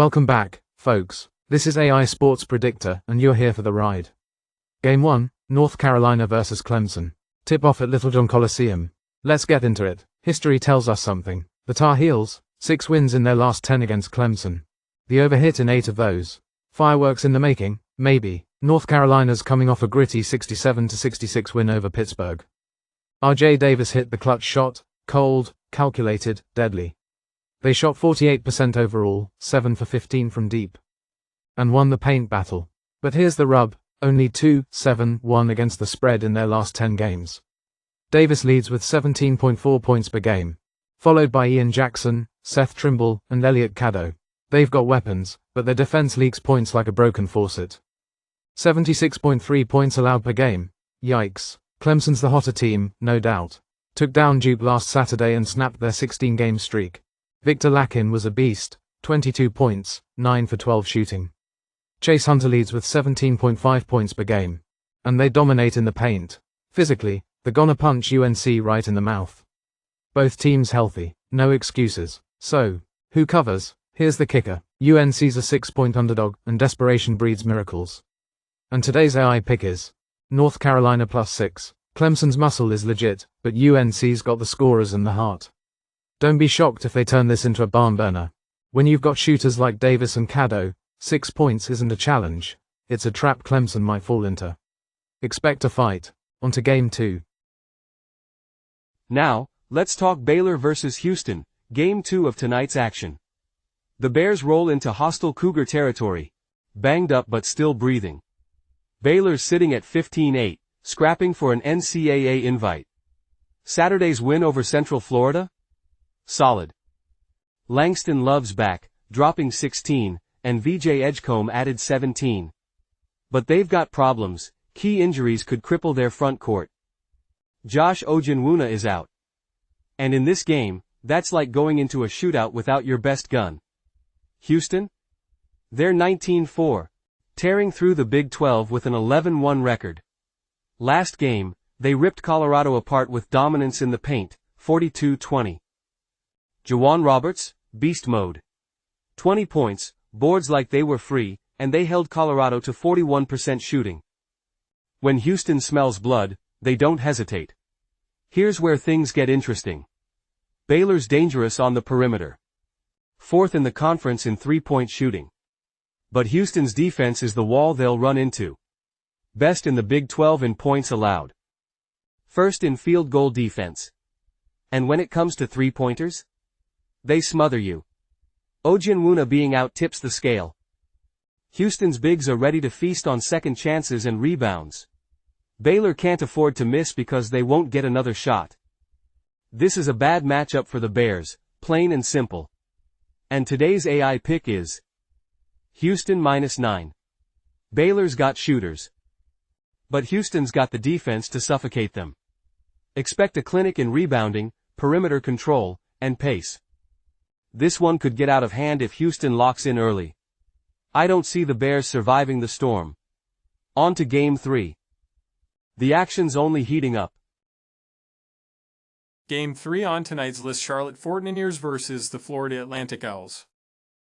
Welcome back, folks. This is AI Sports Predictor, and you're here for the ride. Game 1, North Carolina vs. Clemson. Tip-off at Littlejohn Coliseum. Let's get into it. History tells us something. The Tar Heels, 6 wins in their last 10 against Clemson. The over-hit in 8 of those. Fireworks in the making, maybe. North Carolina's coming off a gritty 67-66 win over Pittsburgh. R.J. Davis hit the clutch shot, cold, calculated, deadly. They shot 48% overall, 7 for 15 from deep, and won the paint battle. But here's the rub, only 2-7-1 against the spread in their last 10 games. Davis leads with 17.4 points per game, followed by Ian Jackson, Seth Trimble, and Elliot Cadeau. They've got weapons, but their defense leaks points like a broken faucet. 76.3 points allowed per game. Yikes. Clemson's the hotter team, no doubt. Took down Duke last Saturday and snapped their 16-game streak. Victor Lakin was a beast, 22 points, 9 for 12 shooting. Chase Hunter leads with 17.5 points per game. And they dominate in the paint. Physically, they're gonna punch UNC right in the mouth. Both teams healthy, no excuses. So, who covers? Here's the kicker. UNC's a 6-point underdog, and desperation breeds miracles. And today's AI pick is North Carolina +6. Clemson's muscle is legit, but UNC's got the scorers and the heart. Don't be shocked if they turn this into a barn burner. When you've got shooters like Davis and Cadeau, 6 points isn't a challenge, it's a trap Clemson might fall into. Expect a fight. On to Game 2. Now, let's talk Baylor vs. Houston, Game 2 of tonight's action. The Bears roll into hostile Cougar territory, banged up but still breathing. Baylor's sitting at 15-8, scrapping for an NCAA invite. Saturday's win over Central Florida? Solid. Langston Love's back, dropping 16, and VJ Edgecombe added 17. But they've got problems. Key injuries could cripple their front court. Josh Ojenwuna is out. And in this game, that's like going into a shootout without your best gun. Houston? They're 19-4, tearing through the Big 12 with an 11-1 record. Last game, they ripped Colorado apart with dominance in the paint, 42-20. Juwan Roberts, beast mode. 20 points, boards like they were free, and they held Colorado to 41% shooting. When Houston smells blood, they don't hesitate. Here's where things get interesting. Baylor's dangerous on the perimeter. 4th in the conference in 3-point shooting. But Houston's defense is the wall they'll run into. Best in the Big 12 in points allowed. 1st in field goal defense. And when it comes to three-pointers? They smother you. Ojenwuna being out tips the scale. Houston's bigs are ready to feast on second chances and rebounds. Baylor can't afford to miss because they won't get another shot. This is a bad matchup for the Bears, plain and simple. And today's AI pick is Houston -9. Baylor's got shooters, but Houston's got the defense to suffocate them. Expect a clinic in rebounding, perimeter control, and pace. This one could get out of hand if Houston locks in early. I don't see the Bears surviving the storm. On to Game 3. The action's only heating up. Game 3 on tonight's list: Charlotte 49ers vs. the Florida Atlantic Owls.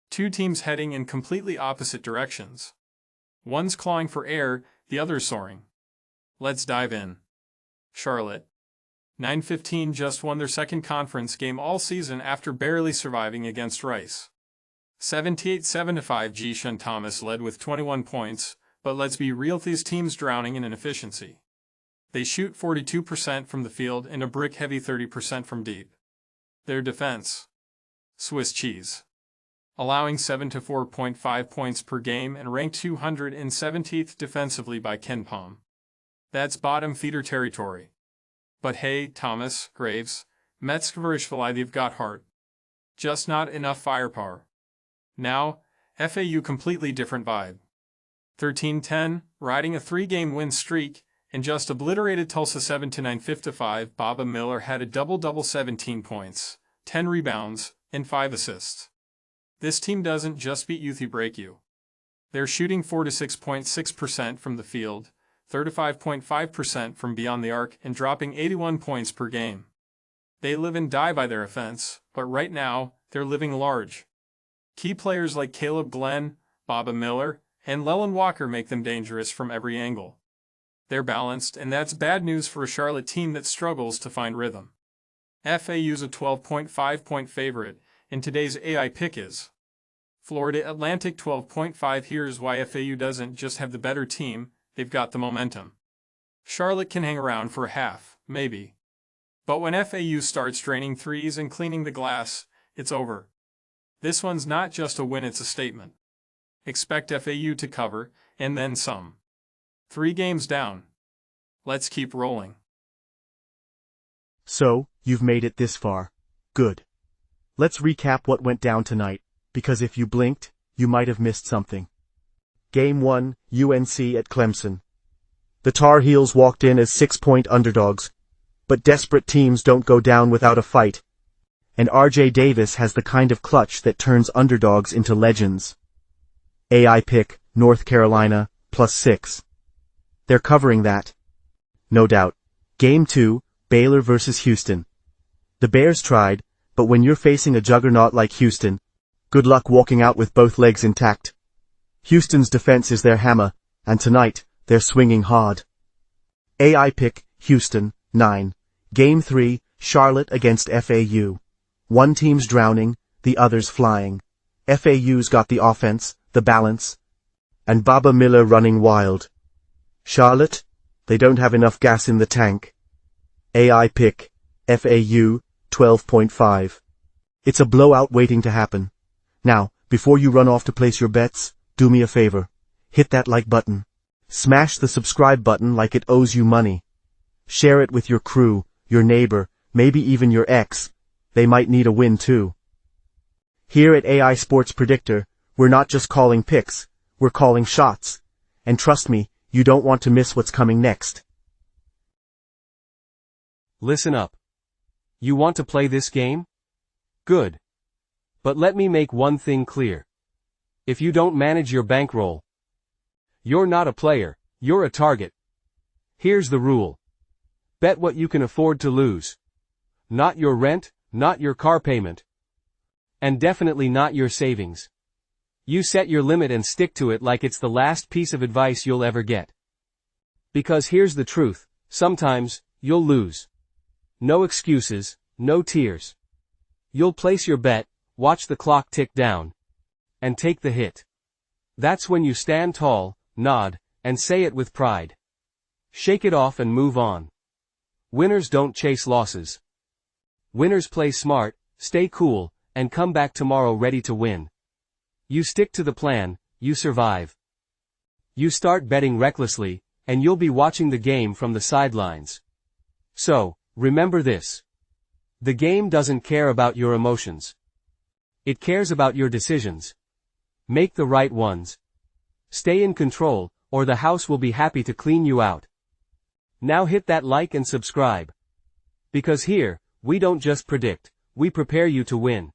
Two teams heading in completely opposite directions. One's clawing for air, the other's soaring. Let's dive in. Charlotte, 9-15, just won their second conference game all season after barely surviving against Rice. 78-75. Jishan Thomas led with 21 points, but let's be real, these teams drowning in inefficiency. They shoot 42% from the field and a brick-heavy 30% from deep. Their defense? Swiss cheese. Allowing 7 to 4.5 points per game and ranked 217th defensively by KenPom. That's bottom feeder territory. But hey, Thomas, Graves, Metzgerishvili, they've got heart. Just not enough firepower. Now, FAU completely different vibe. 13-10, riding a 3-game win streak, and just obliterated Tulsa 7-9. 55. Miller had a double-double, 17 points, 10 rebounds, and 5 assists. This team doesn't just beat you, they break you. They're shooting 46.6% from the field, 35.5% from beyond the arc, and dropping 81 points per game. They live and die by their offense, but right now, they're living large. Key players like Caleb Glenn, Baba Miller, and Leland Walker make them dangerous from every angle. They're balanced, and that's bad news for a Charlotte team that struggles to find rhythm. FAU's a 12.5-point favorite, and today's AI pick is Florida Atlantic 12.5. Here's why FAU doesn't just have the better team, they've got the momentum. Charlotte can hang around for a half, maybe. But when FAU starts draining threes and cleaning the glass, it's over. This one's not just a win, it's a statement. Expect FAU to cover, and then some. 3 games down. Let's keep rolling. So, you've made it this far. Good. Let's recap what went down tonight, because if you blinked, you might have missed something. Game 1, UNC at Clemson. The Tar Heels walked in as 6-point underdogs, but desperate teams don't go down without a fight, and RJ Davis has the kind of clutch that turns underdogs into legends. AI pick, North Carolina, +6. They're covering that. No doubt. Game 2, Baylor versus Houston. The Bears tried, but when you're facing a juggernaut like Houston, good luck walking out with both legs intact. Houston's defense is their hammer, and tonight, they're swinging hard. AI pick, Houston, 9. Game 3, Charlotte against FAU. One team's drowning, the other's flying. FAU's got the offense, the balance, and Baba Miller running wild. Charlotte, they don't have enough gas in the tank. AI pick, FAU, 12.5. It's a blowout waiting to happen. Now, before you run off to place your bets, do me a favor. Hit that like button. Smash the subscribe button like it owes you money. Share it with your crew, your neighbor, maybe even your ex. They might need a win too. Here at AI Sports Predictor, we're not just calling picks, we're calling shots. And trust me, you don't want to miss what's coming next. Listen up. You want to play this game? Good. But let me make one thing clear. If you don't manage your bankroll, you're not a player, you're a target. Here's the rule. Bet what you can afford to lose. Not your rent, not your car payment, and definitely not your savings. You set your limit and stick to it like it's the last piece of advice you'll ever get. Because here's the truth, sometimes, you'll lose. No excuses, no tears. You'll place your bet, watch the clock tick down, and take the hit. That's when you stand tall, nod, and say it with pride. Shake it off and move on. Winners don't chase losses. Winners play smart, stay cool, and come back tomorrow ready to win. You stick to the plan, you survive. You start betting recklessly, and you'll be watching the game from the sidelines. So, remember this. The game doesn't care about your emotions. It cares about your decisions. Make the right ones. Stay in control, or the house will be happy to clean you out. Now hit that like and subscribe. Because here, we don't just predict, we prepare you to win.